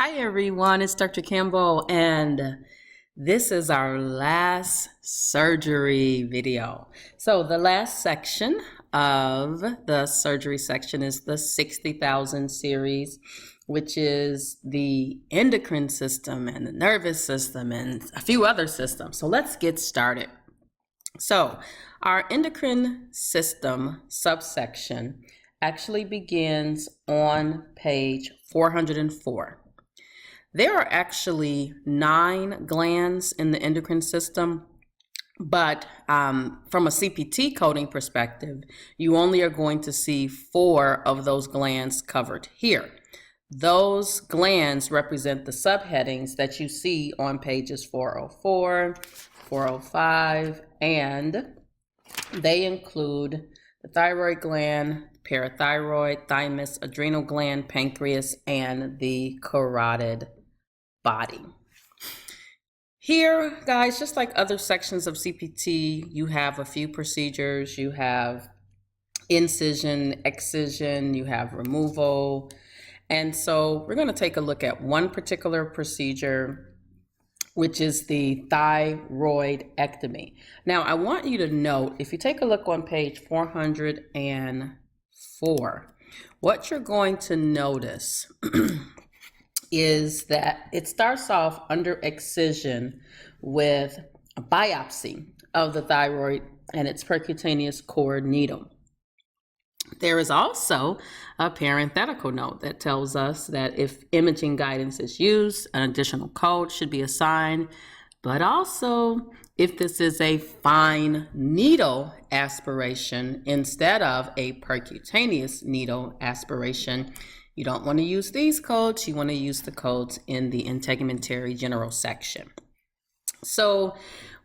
Hi everyone, it's Dr. Campbell, and this is our last surgery video. So the last section of the surgery section is the 60,000 series, which is the endocrine system and the nervous system and a few other systems. So let's get started. So our endocrine system subsection actually begins on page 404. There are actually 9 glands in the endocrine system, but from a CPT coding perspective, you only are going to see 4 of those glands covered here. Those glands represent the subheadings that you see on pages 404, 405, and they include the thyroid gland, parathyroid, thymus, adrenal gland, pancreas, and the carotid body. Here, guys, just like other sections of CPT, you have a few procedures. You have incision, excision, you have removal. And so we're going to take a look at one particular procedure, which is the thyroidectomy. Now, I want you to note, if you take a look on page 404, what you're going to notice is that it starts off under excision with a biopsy of the thyroid and its percutaneous cord needle. There is also a parenthetical note that tells us that if imaging guidance is used, an additional code should be assigned, but also if this is a fine needle aspiration instead of a percutaneous needle aspiration, you don't want to use these codes. You want to use the codes in the integumentary general section. So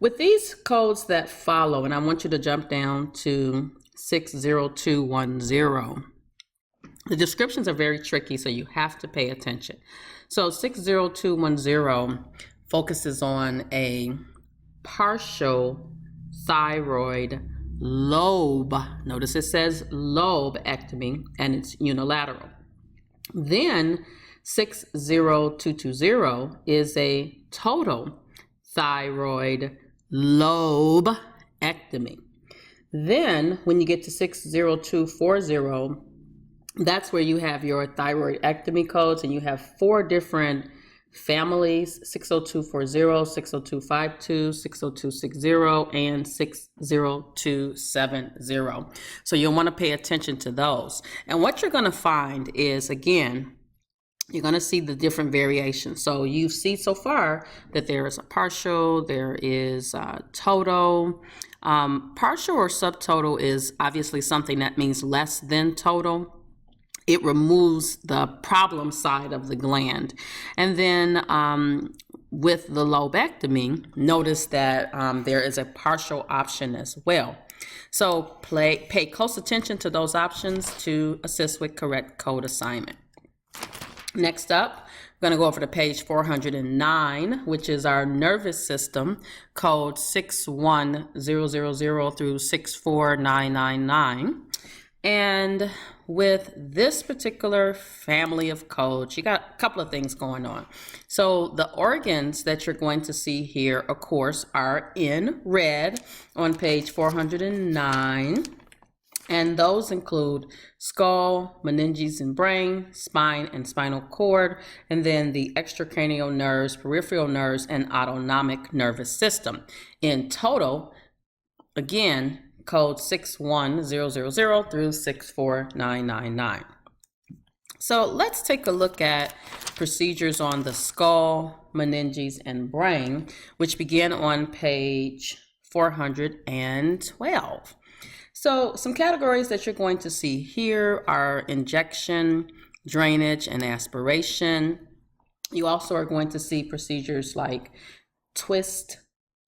with these codes that follow, and I want you to jump down to 60210. The descriptions are very tricky, so you have to pay attention. So 60210 focuses on a partial thyroid lobe. Notice it says lobectomy, and it's unilateral. Then 60220 is a total thyroid lobectomy. Then when you get to 60240, that's where you have your thyroidectomy codes, and you have 4 different families: 60240, 60252, 60260, and 60270. So you'll want to pay attention to those. And what you're going to find is, again, you're going to see the different variations. So you see so far that there is a partial, there is a total. Partial or subtotal is obviously something that means less than total. It removes the problem side of the gland. And then with the lobectomy, notice that there is a partial option as well. So pay close attention to those options to assist with correct code assignment. Next up, we're going to go over to page 409, which is our nervous system, code 61000 through 64999. And with this particular family of codes, you got a couple of things going on. So the organs that you're going to see here, of course, are in red on page 409. And those include skull, meninges and brain, spine and spinal cord, and then the extracranial nerves, peripheral nerves, and autonomic nervous system. In total, again, code 61000 through 64999. So let's take a look at procedures on the skull, meninges, and brain, which begin on page 412. So some categories that you're going to see here are injection, drainage, and aspiration. You also are going to see procedures like twist,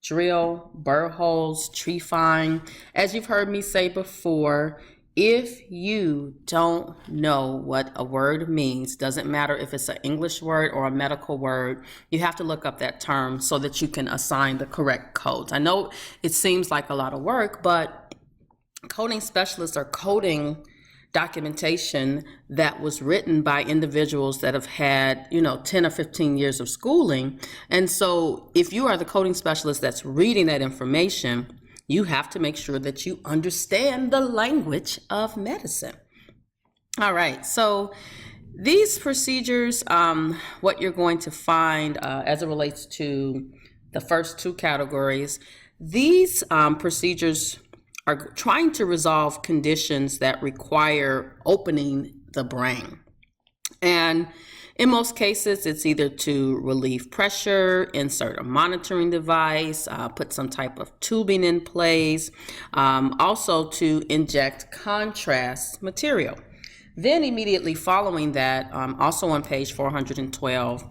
drill, burr holes, trephine. As you've heard me say before, if you don't know what a word means, doesn't matter if it's an English word or a medical word, you have to look up that term so that you can assign the correct codes. I know it seems like a lot of work, but coding specialists are coding documentation that was written by individuals that have had, 10 or 15 years of schooling. And so if you are the coding specialist that's reading that information, you have to make sure that you understand the language of medicine. All right, so these procedures, what you're going to find as it relates to the first two categories, these procedures are trying to resolve conditions that require opening the brain. And in most cases, it's either to relieve pressure, insert a monitoring device, put some type of tubing in place, also to inject contrast material. Then immediately following that, also on page 412,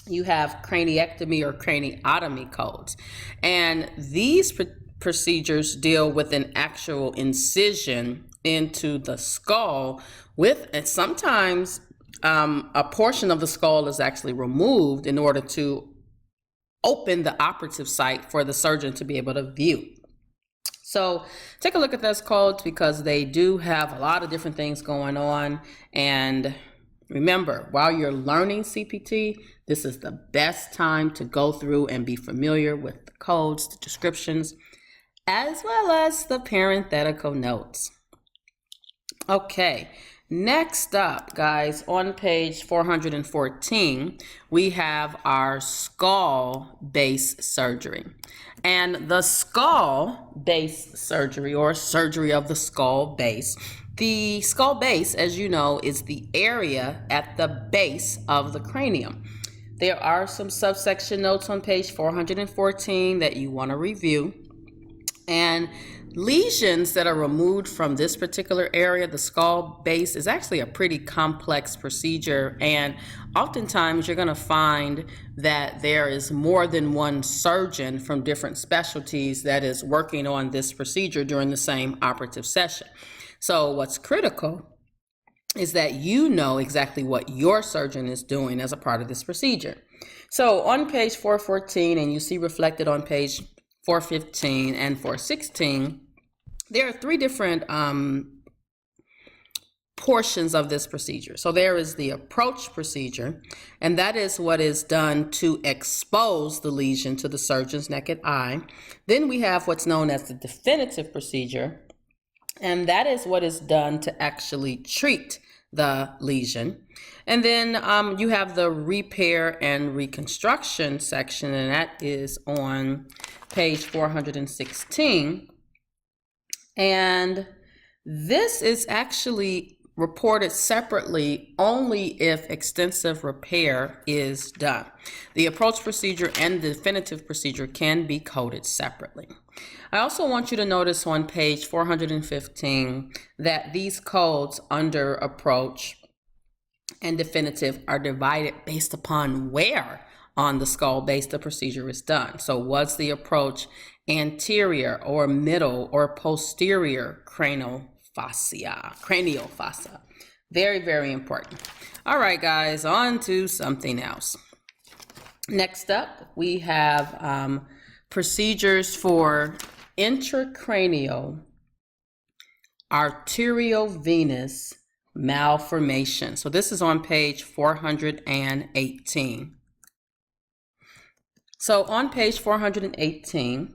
you have craniectomy or craniotomy codes. And these procedures deal with an actual incision into the skull and sometimes a portion of the skull is actually removed in order to open the operative site for the surgeon to be able to view. So take a look at those codes because they do have a lot of different things going on. And remember, while you're learning CPT, this is the best time to go through and be familiar with the codes, the descriptions, as well as the parenthetical notes. Okay, next up, guys, on page 414, we have our skull base surgery. And the skull base surgery, or surgery of the skull base, the skull base, as you know, is the area at the base of the cranium. There are some subsection notes on page 414 that you want to review. And lesions that are removed from this particular area, the skull base, is actually a pretty complex procedure. And oftentimes you're going to find that there is more than one surgeon from different specialties that is working on this procedure during the same operative session. So what's critical is that you know exactly what your surgeon is doing as a part of this procedure. So on page 414, and you see reflected on page 415 and 416, there are three different portions of this procedure. So there is the approach procedure, and that is what is done to expose the lesion to the surgeon's naked eye. Then we have what's known as the definitive procedure, and that is what is done to actually treat the lesion. And then you have the repair and reconstruction section, and that is on page 416. And this is actually reported separately only if extensive repair is done. The approach procedure and the definitive procedure can be coded separately. I also want you to notice on page 415 that these codes under approach and definitive are divided based upon where on the skull base the procedure is done. So was the approach anterior or middle or posterior cranial fascia? Very, very important. All right, guys, on to something else. Next up, we have procedures for intracranial arteriovenous malformation. So this is on page 418. So on page 418,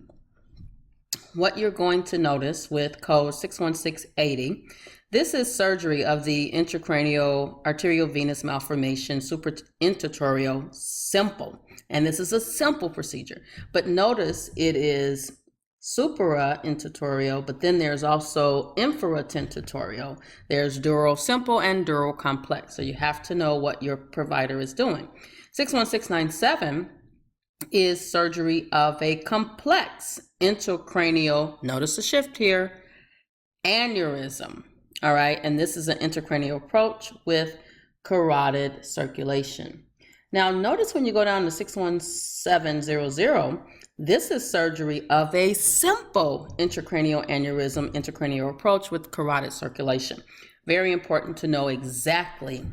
what you're going to notice with code 61680, this is surgery of the intracranial arteriovenous malformation supraintentorial simple. And this is a simple procedure. But notice it is supraintentorial, but then there's also infratentorial. There's dural simple and dural complex. So you have to know what your provider is doing. 61697 is surgery of a complex intracranial, notice the shift here, aneurysm. All right, and this is an intracranial approach with carotid circulation. Now notice when you go down to 61700, this is surgery of a simple intracranial aneurysm, intracranial approach with carotid circulation. Very important to know exactly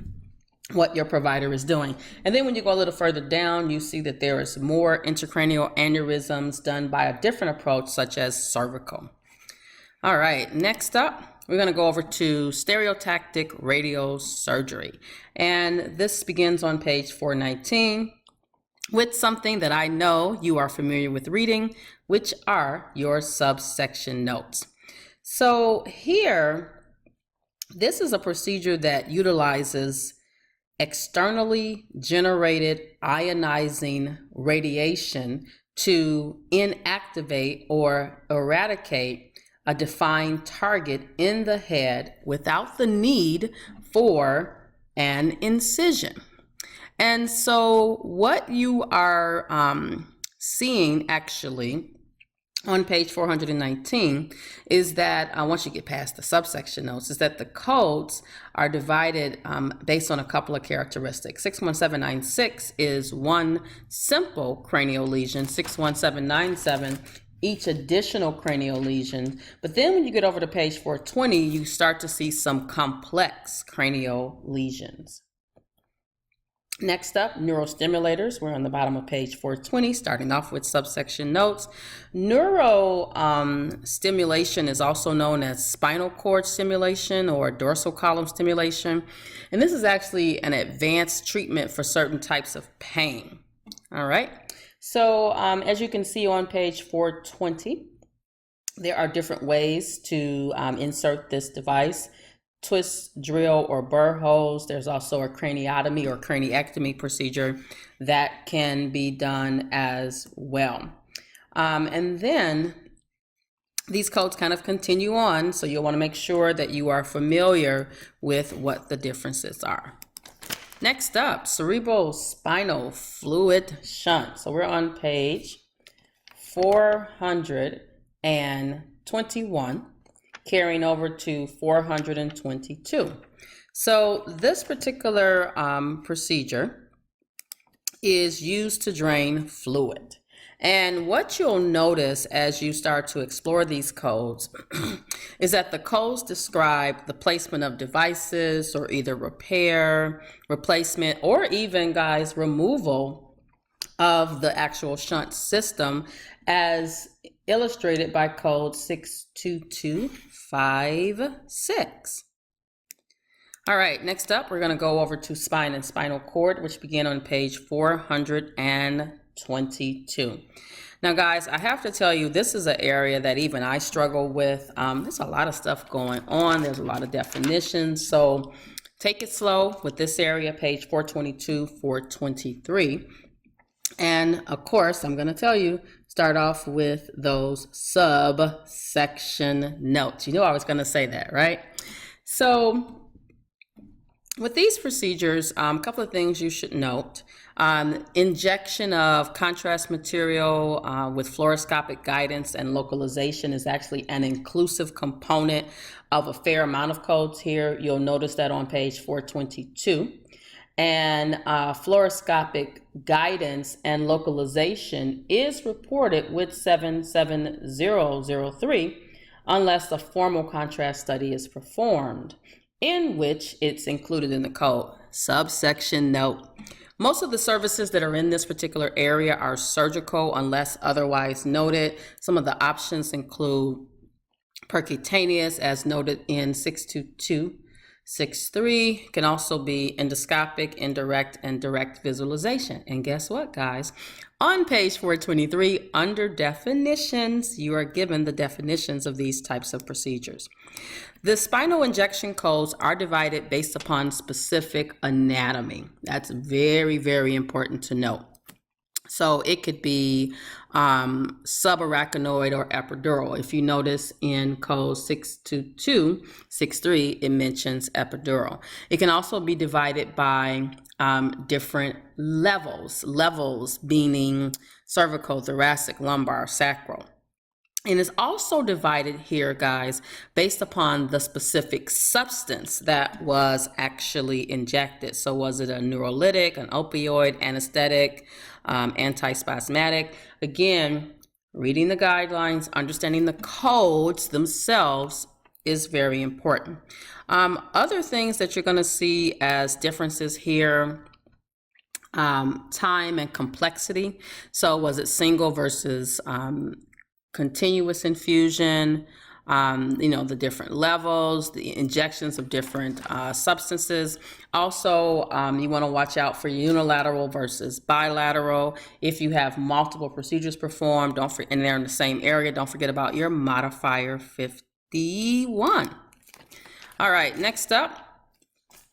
what your provider is doing. And then when you go a little further down, you see that there is more intracranial aneurysms done by a different approach, such as cervical. All right, next up, we're going to go over to stereotactic radiosurgery. And this begins on page 419 with something that I know you are familiar with reading, which are your subsection notes. So here, this is a procedure that utilizes externally generated ionizing radiation to inactivate or eradicate a defined target in the head without the need for an incision. And so what you are seeing actually on page 419 is that once you get past the subsection notes, is that the codes are divided based on a couple of characteristics. 61796 is one simple cranial lesion, 61797 each additional cranial lesion. But then when you get over to page 420, you start to see some complex cranial lesions. Next up, neurostimulators. We're on the bottom of page 420, starting off with subsection notes. Neuro stimulation is also known as spinal cord stimulation or dorsal column stimulation. And this is actually an advanced treatment for certain types of pain. All right. So as you can see on page 420, there are different ways to insert this device. Twist, drill, or burr holes. There's also a craniotomy or craniectomy procedure that can be done as well. And then these codes kind of continue on, so you'll want to make sure that you are familiar with what the differences are. Next up, cerebral spinal fluid shunt. So we're on page 421. Carrying over to 422. So this particular procedure is used to drain fluid. And what you'll notice as you start to explore these codes is that the codes describe the placement of devices or either repair, replacement, or even, guys, removal of the actual shunt system as illustrated by code 62256. All right, next up, we're going to go over to spine and spinal cord, which begin on page 422. Now, guys, I have to tell you, this is an area that even I struggle with. There's a lot of stuff going on. There's a lot of definitions. So take it slow with this area, page 422, 423. And of course, I'm going to tell you, start off with those subsection notes. You knew I was going to say that, right? So with these procedures, a couple of things you should note. Injection of contrast material with fluoroscopic guidance and localization is actually an inclusive component of a fair amount of codes here. You'll notice that on page 422. And fluoroscopic guidance and localization is reported with 77003 unless a formal contrast study is performed, in which it's included in the code. Subsection note. Most of the services that are in this particular area are surgical unless otherwise noted. Some of the options include percutaneous, as noted in 62263, can also be endoscopic, indirect, and direct visualization. And guess what, guys? On page 423, under definitions, you are given the definitions of these types of procedures. The spinal injection codes are divided based upon specific anatomy. That's very, very important to note. So it could be subarachnoid or epidural. If you notice in code 62263, it mentions epidural. It can also be divided by different levels meaning cervical, thoracic, lumbar, sacral. And it's also divided here, guys, based upon the specific substance that was actually injected. So was it a neurolytic, an opioid, anesthetic, antispasmodic? Again, reading the guidelines, understanding the codes themselves is very important. Other things that you're going to see as differences here, time and complexity. So was it single versus continuous infusion, the different levels, the injections of different substances. Also, you want to watch out for unilateral versus bilateral. If you have multiple procedures performed, and they're in the same area, don't forget about your modifier 51. All right, next up,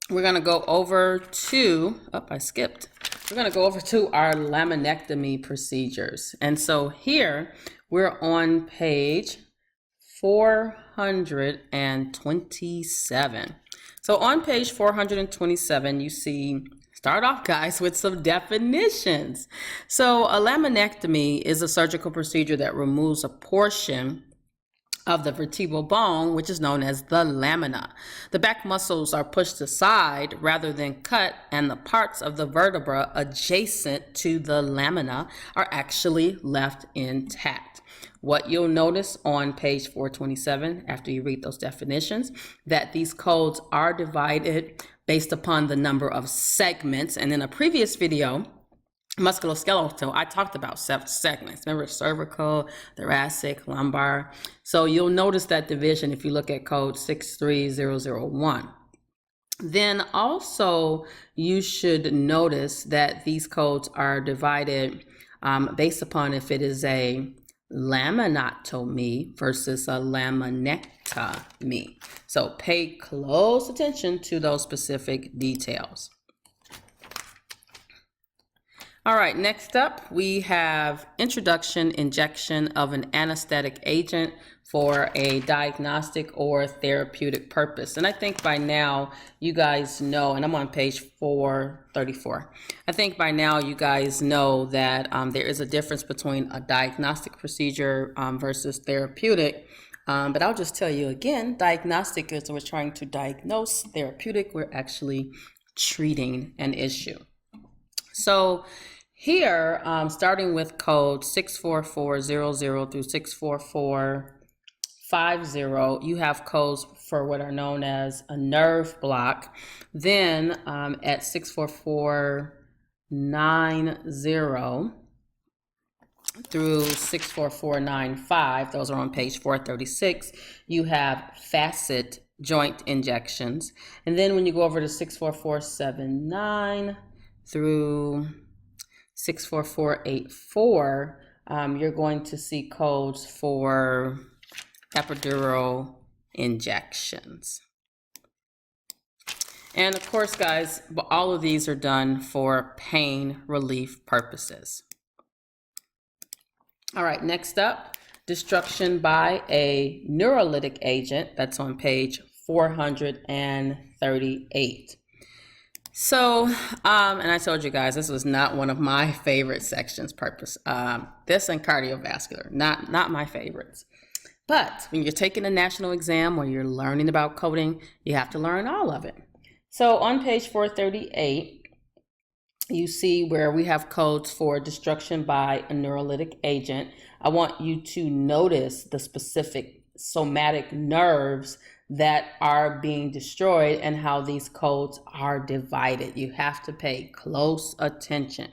we're going to go over to, We're going to go over to our laminectomy procedures. And so here we're on page 427. So on page 427, you see, start off, guys, with some definitions. So a laminectomy is a surgical procedure that removes a portion of the vertebral bone, which is known as the lamina. The back muscles are pushed aside rather than cut, and the parts of the vertebra adjacent to the lamina are actually left intact. What you'll notice on page 427, after you read those definitions, that these codes are divided based upon the number of segments. And in a previous video, musculoskeletal, I talked about segments. Remember, cervical, thoracic, lumbar. So you'll notice that division if you look at code 63001. Then also you should notice that these codes are divided based upon if it is a laminotomy versus a laminectomy. So pay close attention to those specific details. All right, next up, we have introduction, injection of an anesthetic agent for a diagnostic or therapeutic purpose. And I think by now you guys know, and I'm on page 434. I think by now you guys know that there is a difference between a diagnostic procedure versus therapeutic. But I'll just tell you again, diagnostic is we're trying to diagnose, therapeutic, we're actually treating an issue. So here, starting with code 64400 through 64450, you have codes for what are known as a nerve block. Then at 64490 through 64495, those are on page 436, you have facet joint injections. And then when you go over to 64479 through 64484, you're going to see codes for epidural injections. And of course, guys, all of these are done for pain relief purposes. All right, next up, destruction by a neurolytic agent. That's on page 438. So, and I told you guys, this was not one of my favorite sections, this and cardiovascular, not my favorites. But when you're taking a national exam or you're learning about coding, you have to learn all of it. So on page 438, you see where we have codes for destruction by a neurolytic agent. I want you to notice the specific somatic nerves that are being destroyed and how these codes are divided. You have to pay close attention.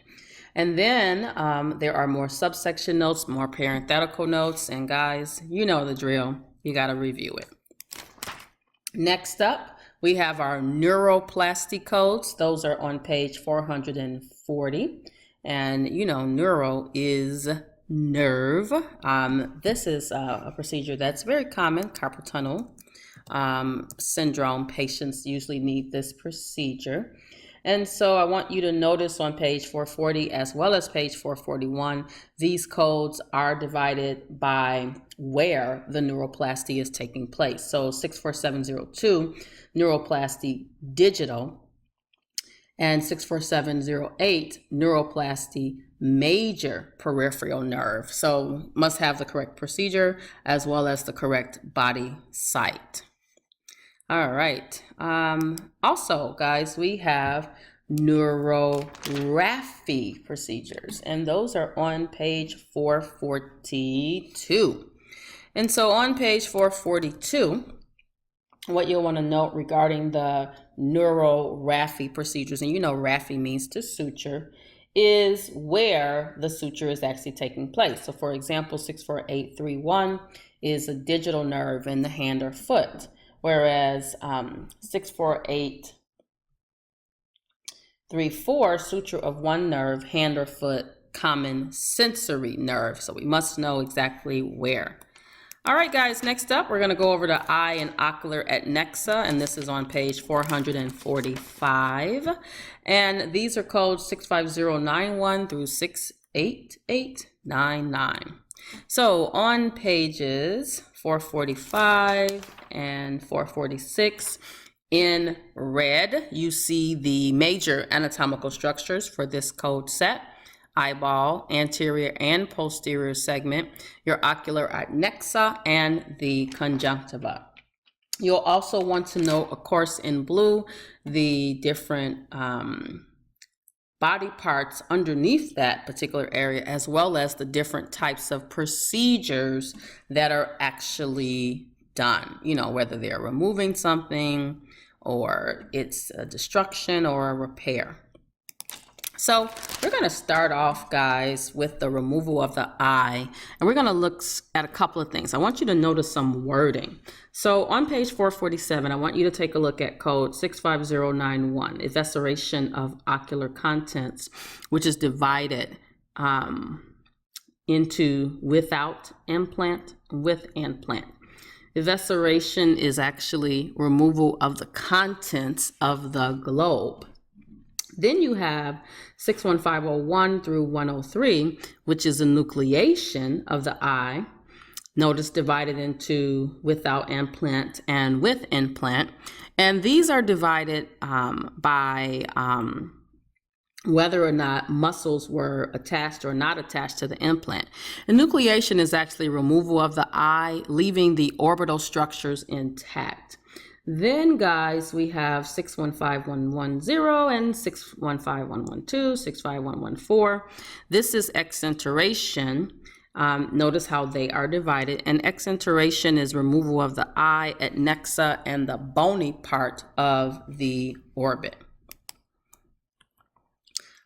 And then there are more subsection notes, more parenthetical notes, and guys, you know the drill. You got to review it. Next up, we have our Neuro Plastic codes. Those are on page 440. And you know, neuro is nerve. This is a procedure that's very common, carpal tunnel syndrome. Patients usually need this procedure. And so I want you to notice on page 440 as well as page 441, these codes are divided by where the neuroplasty is taking place. So 64702, neuroplasty digital, and 64708, neuroplasty major peripheral nerve. So must have the correct procedure as well as the correct body site. All right. Also, guys, we have Neuro Raffi procedures, and those are on page 442. And so on page 442, what you'll want to note regarding the Neuro Raffi procedures, and you know Raffi means to suture, is where the suture is actually taking place. So for example, 64831 is a digital nerve in the hand or foot, whereas 64834, suture of one nerve, hand or foot, common sensory nerve. So we must know exactly where. All right, guys, next up, we're going to go over to eye and ocular adnexa, and this is on page 445. And these are codes 65091 through 68899. So on pages 445 and 446, in red, you see the major anatomical structures for this code set: eyeball, anterior and posterior segment, your ocular adnexa, and the conjunctiva. You'll also want to know, of course, in blue, the different body parts underneath that particular area, as well as the different types of procedures that are actually done, you know, whether they're removing something or it's a destruction or a repair. So we're going to start off, guys, with the removal of the eye, and we're going to look at a couple of things. I want you to notice some wording. So on page 447, I want you to take a look at code 65091, evisceration of ocular contents, which is divided into without implant, with implant. Evisceration is actually removal of the contents of the globe. Then you have 61501 through 103, which is a nucleation of the eye. Notice divided into without implant and with implant. And these are divided by whether or not muscles were attached or not attached to the implant. And nucleation is actually removal of the eye, leaving the orbital structures intact. Then, guys, we have 615110 and 615112, 65114. This is exenteration. Notice how they are divided. And exenteration is removal of the eye, adnexa, and the bony part of the orbit.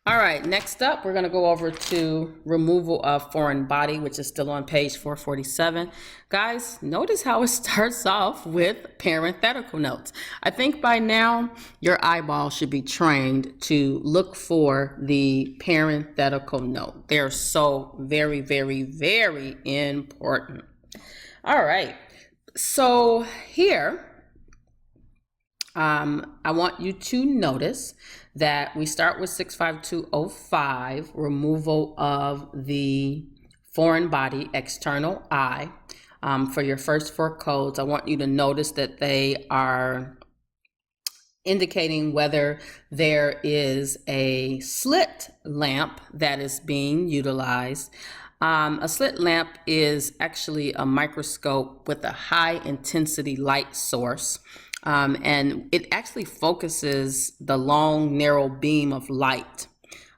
All right, next up, we're going to go over to removal of foreign body, which is still on page 447. Guys, notice how it starts off with parenthetical notes. I think by now your eyeball should be trained to look for the parenthetical note. They're so very, very, very important. All right, so here, I want you to notice that we start with 65205, removal of the foreign body, external eye. For your first four codes, I want you to notice that they are indicating whether there is a slit lamp that is being utilized. A slit lamp is actually a microscope with a high intensity light source. And it actually focuses the long, narrow beam of light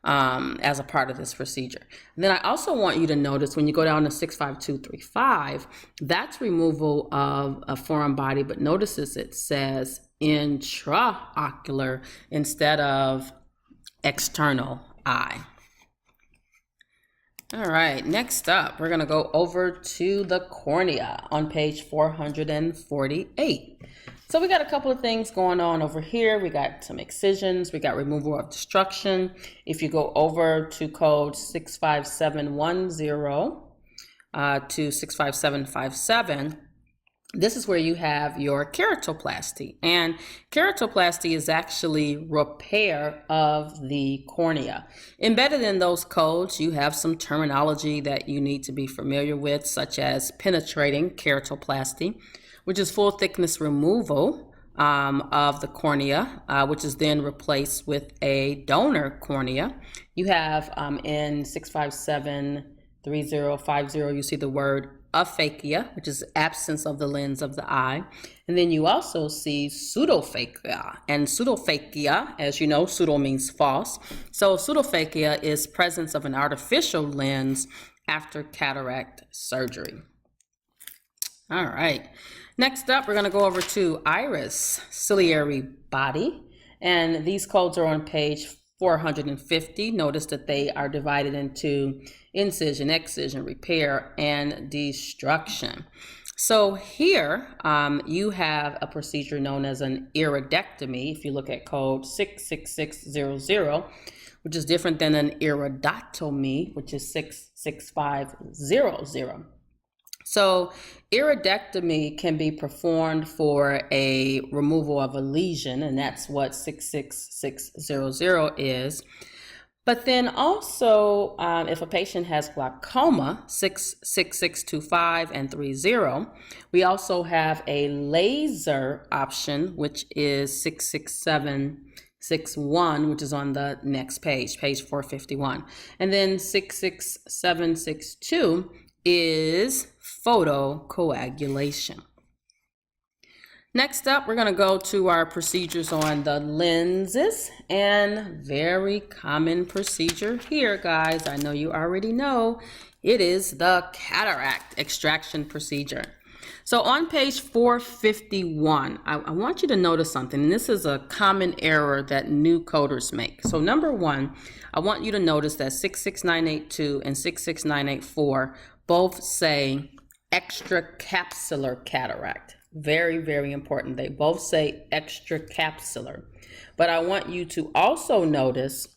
as a part of this procedure. And then I also want you to notice when you go down to 65235, that's removal of a foreign body, but notice it says intraocular instead of external eye. All right, next up, we're going to go over to the cornea on page 448. So we got a couple of things going on over here. We got some excisions. We got removal of destruction. If you go over to code 65710 to 65757, this is where you have your keratoplasty. And keratoplasty is actually repair of the cornea. Embedded in those codes, you have some terminology that you need to be familiar with, such as penetrating keratoplasty, which is full thickness removal of the cornea, which is then replaced with a donor cornea. You have in 6573050, you see the word aphakia, which is absence of the lens of the eye. And then you also see pseudophakia. And pseudophakia, as you know, pseudo means false. So pseudophakia is presence of an artificial lens after cataract surgery. All right. Next up, we're going to go over to iris, ciliary body. And these codes are on page 450. Notice that they are divided into incision, excision, repair, and destruction. So here you have a procedure known as an iridectomy. If you look at code 66600, which is different than an iridotomy, which is 66500. So iridectomy can be performed for a removal of a lesion, and that's what 66600 is. But then also, if a patient has glaucoma, 66625 and 30, we also have a laser option, which is 66761, which is on the next page, page 451. And then 66762 is photocoagulation. Next up, we're going to go to our procedures on the lenses, and very common procedure here, guys. I know you already know it is the cataract extraction procedure. So on page 451, I want you to notice something, and this is a common error that new coders make. So number one, I want you to notice that 66982 and 66984 both say extracapsular cataract. Very, very important. They both say extracapsular. But I want you to also notice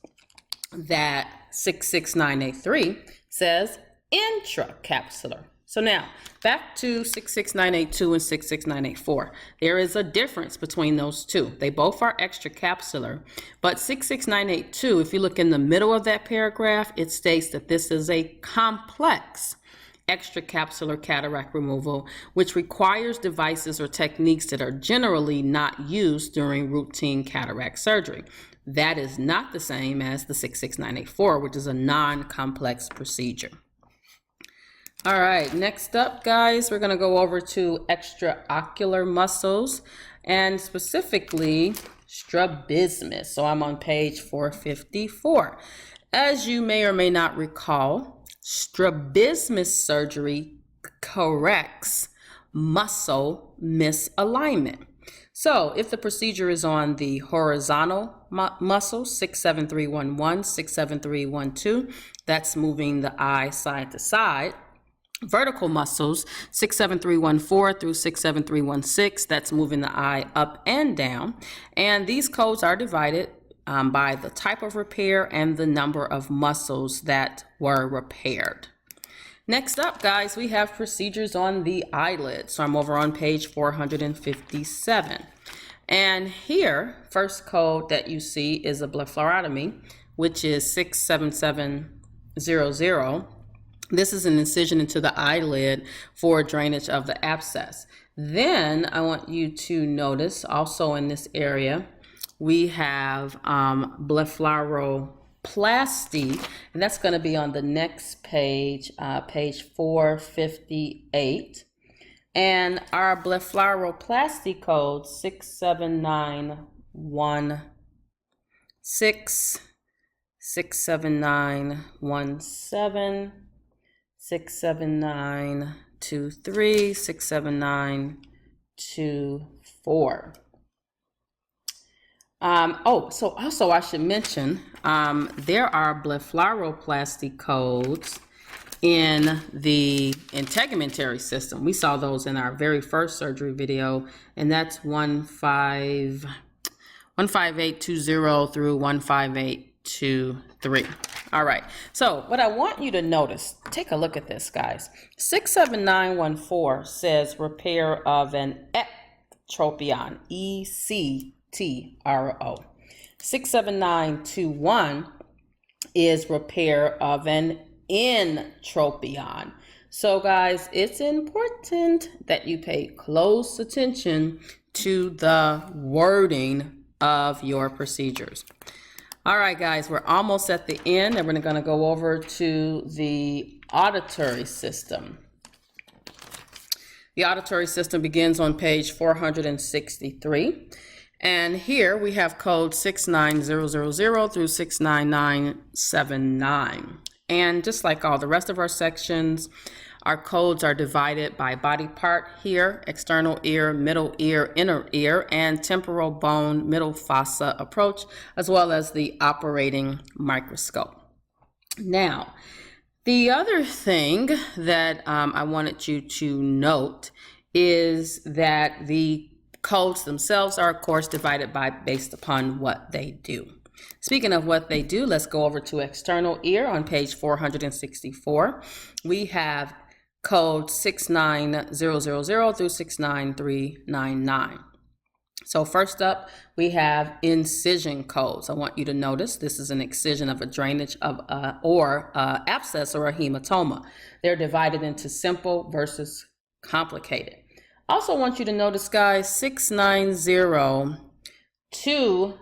that 66983 says intracapsular. So now, back to 66982 and 66984. There is a difference between those two. They both are extracapsular, but 66982, if you look in the middle of that paragraph, it states that this is a complex extracapsular cataract removal, which requires devices or techniques that are generally not used during routine cataract surgery. That is not the same as the 66984, which is a non-complex procedure. All right, next up, guys, we're going to go over to extraocular muscles, and specifically strabismus. So I'm on page 454. As you may or may not recall, strabismus surgery corrects muscle misalignment. So if the procedure is on the horizontal muscle, 67311, 67312, that's moving the eye side to side. Vertical muscles, 67314 through 67316, that's moving the eye up and down. And these codes are divided by the type of repair and the number of muscles that were repaired. Next up, guys, we have procedures on the eyelid. So I'm over on page 457. And here, first code that you see is a blepharotomy, which is 67700. This is an incision into the eyelid for drainage of the abscess. Then I want you to notice also in this area, we have blepharoplasty, and that's going to be on the next page, page 458. And our blepharoplasty code 67916, 67917, 67923, 67924. So also I should mention, there are blepharoplasty codes in the integumentary system. We saw those in our very first surgery video, and that's 15820 through 15823. All right, so what I want you to notice, take a look at this, guys. 67914 says repair of an ectropion, ECTRO. 67921 is repair of an entropion. So guys, it's important that you pay close attention to the wording of your procedures. All right, guys, we're almost at the end, and we're going to go over to the auditory system. The auditory system begins on page 463. And here we have code 69000 through 69979. And just like all the rest of our sections, our codes are divided by body part here, external ear, middle ear, inner ear, and temporal bone, middle fossa approach, as well as the operating microscope. Now, The other thing that I wanted you to note is that the codes themselves are, of course, divided based upon what they do. Speaking of what they do, let's go over to external ear on page 464. We have code 69000 through 69399. So first up, we have incision codes. I want you to notice this is an excision of a drainage of or abscess or a hematoma. They're divided into simple versus complicated. Also want you to notice, guys, 69020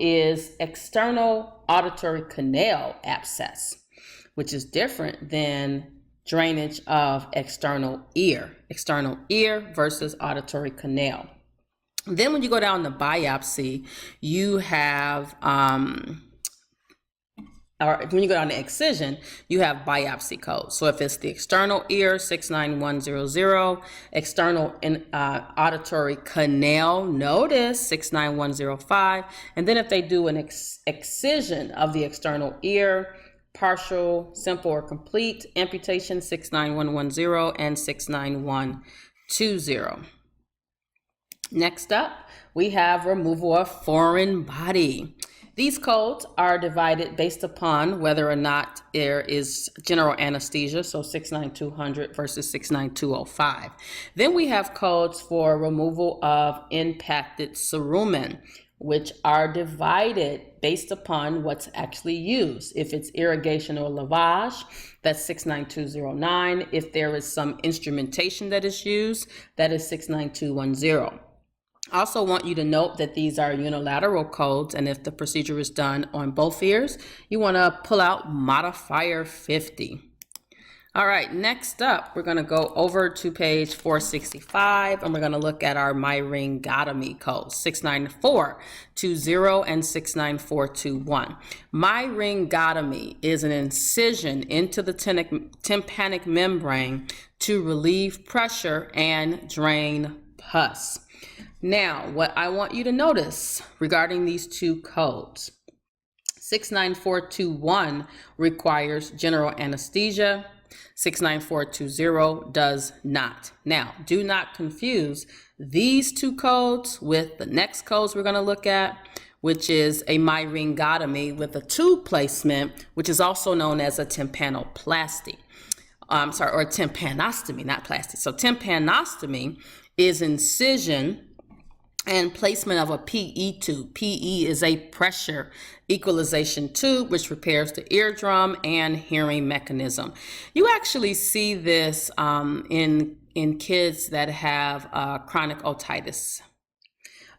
is external auditory canal abscess, which is different than drainage of external ear versus auditory canal. Then when you go down to biopsy, you have, or when you go down to excision, you have biopsy codes. So if it's the external ear, 69100, external auditory canal, notice 69105. And then if they do an excision of the external ear, partial, simple, or complete amputation, 69110 and 69120. Next up, we have removal of foreign body. These codes are divided based upon whether or not there is general anesthesia, so 69200 versus 69205. Then we have codes for removal of impacted cerumen, which are divided based upon what's actually used. If it's irrigation or lavage, that's 69209. If there is some instrumentation that is used, that is 69210. I also want you to note that these are unilateral codes, and if the procedure is done on both ears, you want to pull out modifier 50. All right, next up, we're going to go over to page 465, and we're going to look at our myringotomy codes, 69420 and 69421. Myringotomy is an incision into the tympanic membrane to relieve pressure and drain pus. Now, what I want you to notice regarding these two codes, 69421 requires general anesthesia, 69420 does not. Now, do not confuse these two codes with the next codes we're going to look at, which is a myringotomy with a tube placement, which is also known as a tympanoplasty. Or tympanostomy, not plastic. So tympanostomy is incision and placement of a PE tube. PE is a pressure equalization tube, which repairs the eardrum and hearing mechanism. You actually see this in kids that have chronic otitis.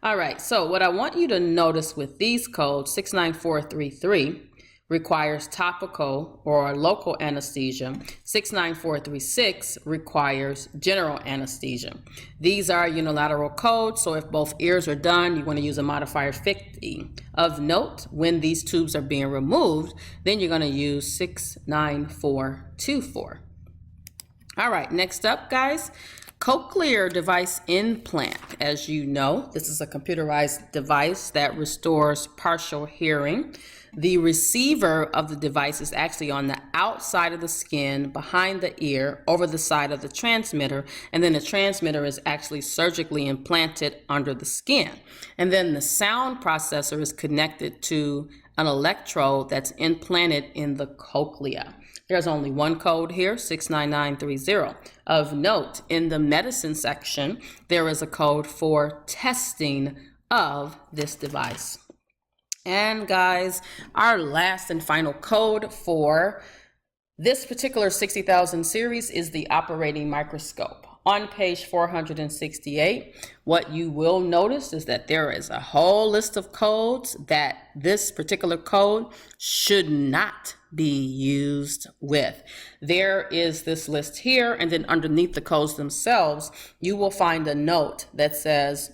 All right, so what I want you to notice with these codes, 69433 requires topical or local anesthesia. 69436 requires general anesthesia. These are unilateral codes, so if both ears are done, you want to use a modifier 50. Of note, when these tubes are being removed, then you're going to use 69424. All right, next up, guys, Cochlear device implant. As you know, this is a computerized device that restores partial hearing. The receiver of the device is actually on the outside of the skin, behind the ear, over the side of the transmitter, and then the transmitter is actually surgically implanted under the skin. And then the sound processor is connected to an electrode that's implanted in the cochlea. There's only one code here, 69930. Of note, in the medicine section, there is a code for testing of this device. And guys, our last and final code for this particular 60,000 series is the operating microscope. On page 468, what you will notice is that there is a whole list of codes that this particular code should not be used with. There is this list here, and then underneath the codes themselves, you will find a note that says,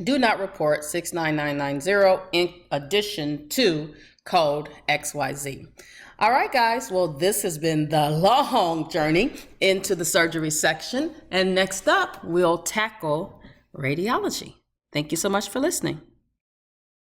do not report 69990 in addition to code XYZ. All right, guys, well, this has been the long journey into the surgery section. And next up, we'll tackle radiology. Thank you so much for listening.